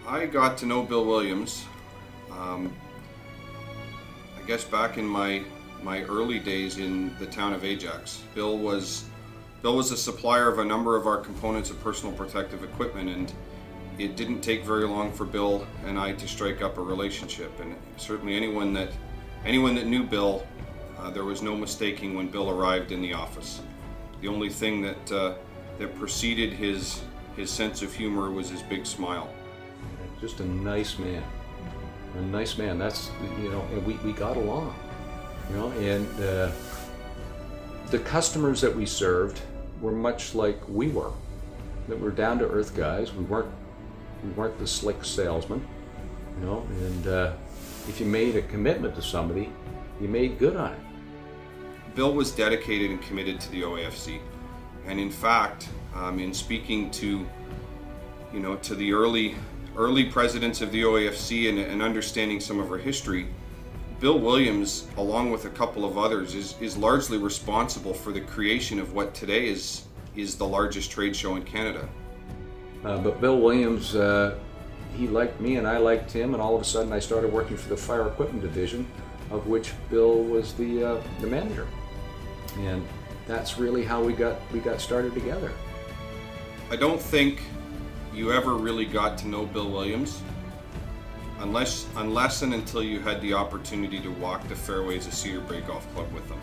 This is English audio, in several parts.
I got to know Bill Williams, I guess back in my early days in the town of Ajax. Bill was a supplier of a number of our components of personal protective equipment, and it didn't take very long for Bill and I to strike up a relationship. And certainly anyone that knew Bill, there was no mistaking when Bill arrived in the office. The only thing that preceded his sense of humor was his big smile. Just a nice man. A nice man. That's, and we got along. And the customers that we served were much like we were. That we're down to earth guys. We weren't the slick salesmen. And if you made a commitment to somebody, you made good on it. Bill was dedicated and committed to the OAFC. And in fact, in speaking to the early presidents of the OAFC and understanding some of our history, Bill Williams, along with a couple of others, is largely responsible for the creation of what today is the largest trade show in Canada. But Bill Williams, he liked me and I liked him, and all of a sudden I started working for the fire equipment division, of which Bill was the manager. And that's really how we got started together. I don't think you ever really got to know Bill Williams unless and until you had the opportunity to walk the fairways of Cedar Brae Golf Club with him.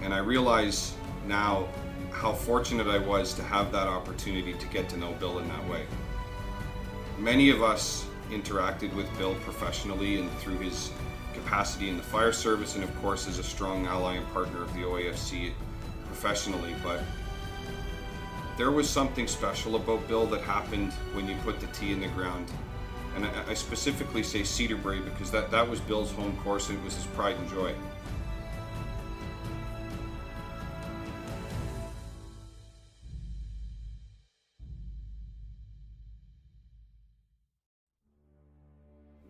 And I realize now how fortunate I was to have that opportunity to get to know Bill in that way. Many of us interacted with Bill professionally and through his capacity in the fire service, and of course as a strong ally and partner of the OAFC professionally, but there was something special about Bill that happened when you put the tee in the ground. And I specifically say Cedar Brae because that was Bill's home course and it was his pride and joy.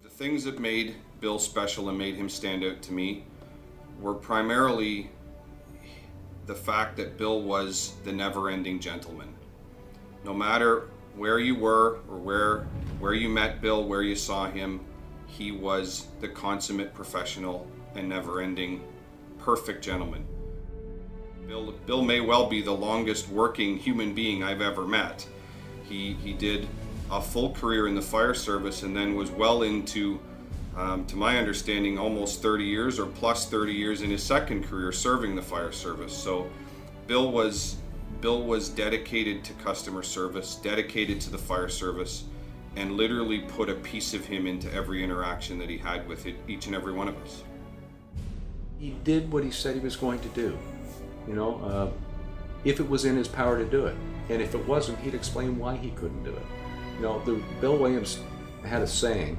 The things that made Bill special and made him stand out to me were primarily the fact that Bill was the never-ending gentleman. No matter where you were or where you met Bill, where you saw him, he was the consummate professional and never-ending perfect gentleman. Bill may well be the longest working human being I've ever met. He did a full career in the fire service and then was well into, to my understanding, almost 30 years or plus 30 years in his second career serving the fire service. So Bill was dedicated to customer service, dedicated to the fire service, and literally put a piece of him into every interaction that he had with each and every one of us. He did what he said he was going to do, if it was in his power to do it. And if it wasn't, he'd explain why he couldn't do it. Bill Williams had a saying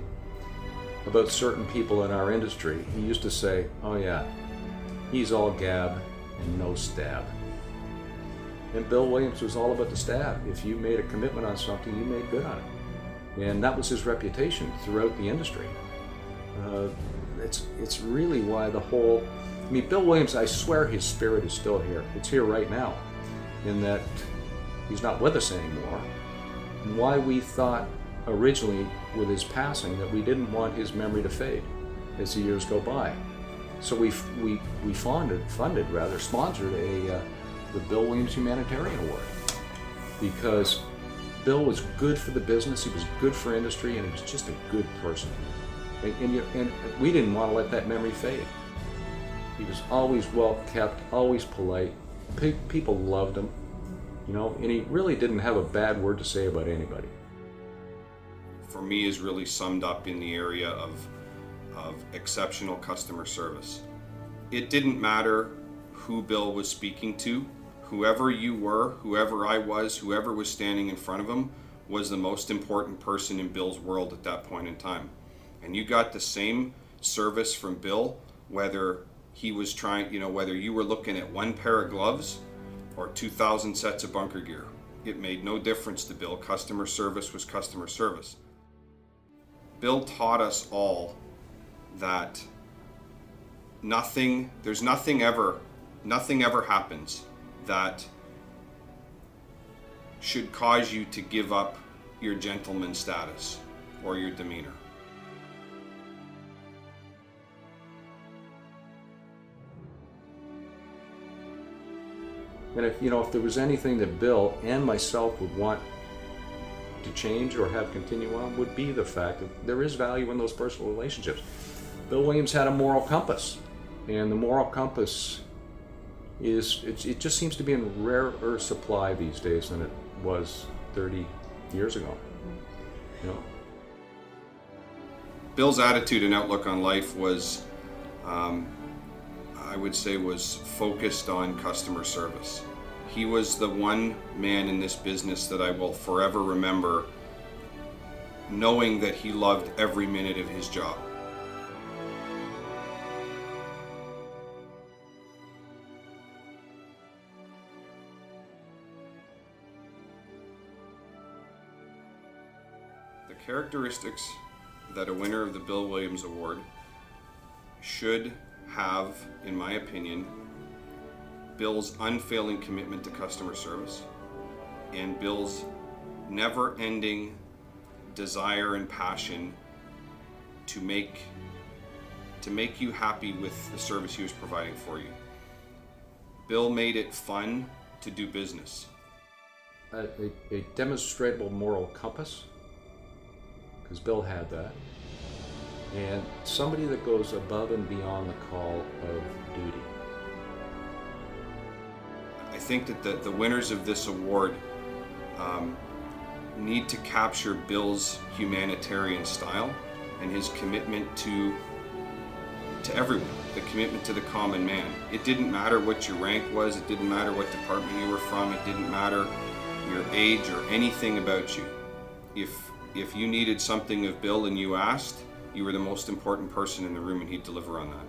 about certain people in our industry. He used to say, "Oh yeah, he's all gab and no stab." And Bill Williams was all about the stab. If you made a commitment on something, you made good on it. And that was his reputation throughout the industry. It's really why Bill Williams, I swear his spirit is still here. It's here right now, in that he's not with us anymore. And why we thought originally with his passing that we didn't want his memory to fade as the years go by. So we sponsored the Bill Williams Humanitarian Award, because Bill was good for the business, he was good for industry, and he was just a good person. And we didn't want to let that memory fade. He was always well kept, always polite. People loved him, and he really didn't have a bad word to say about anybody. For me, is really summed up in the area of exceptional customer service. It didn't matter who Bill was speaking to. Whoever you were, whoever I was, whoever was standing in front of him was the most important person in Bill's world at that point in time. And you got the same service from Bill, whether he was whether you were looking at one pair of gloves or 2,000 sets of bunker gear. It made no difference to Bill. Customer service was customer service. Bill taught us all that nothing ever happens that should cause you to give up your gentleman status. or your demeanor. And if there was anything that Bill and myself would want to change or have continue on, would be the fact that there is value in those personal relationships. Bill Williams had a moral compass, and the moral compass it just seems to be in rarer supply these days than it was 30 years ago. Bill's attitude and outlook on life was, I would say, was focused on customer service. He was the one man in this business that I will forever remember knowing that he loved every minute of his job. The characteristics that a winner of the Bill Williams Award should have, in my opinion, Bill's unfailing commitment to customer service and Bill's never-ending desire and passion to make you happy with the service he was providing for you. Bill made it fun to do business. A demonstrable moral compass, because Bill had that, and somebody that goes above and beyond the call of duty. I think that the winners of this award need to capture Bill's humanitarian style and his commitment to everyone, the commitment to the common man. It didn't matter what your rank was, it didn't matter what department you were from, it didn't matter your age or anything about you. If you needed something of Bill and you asked, you were the most important person in the room and he'd deliver on that.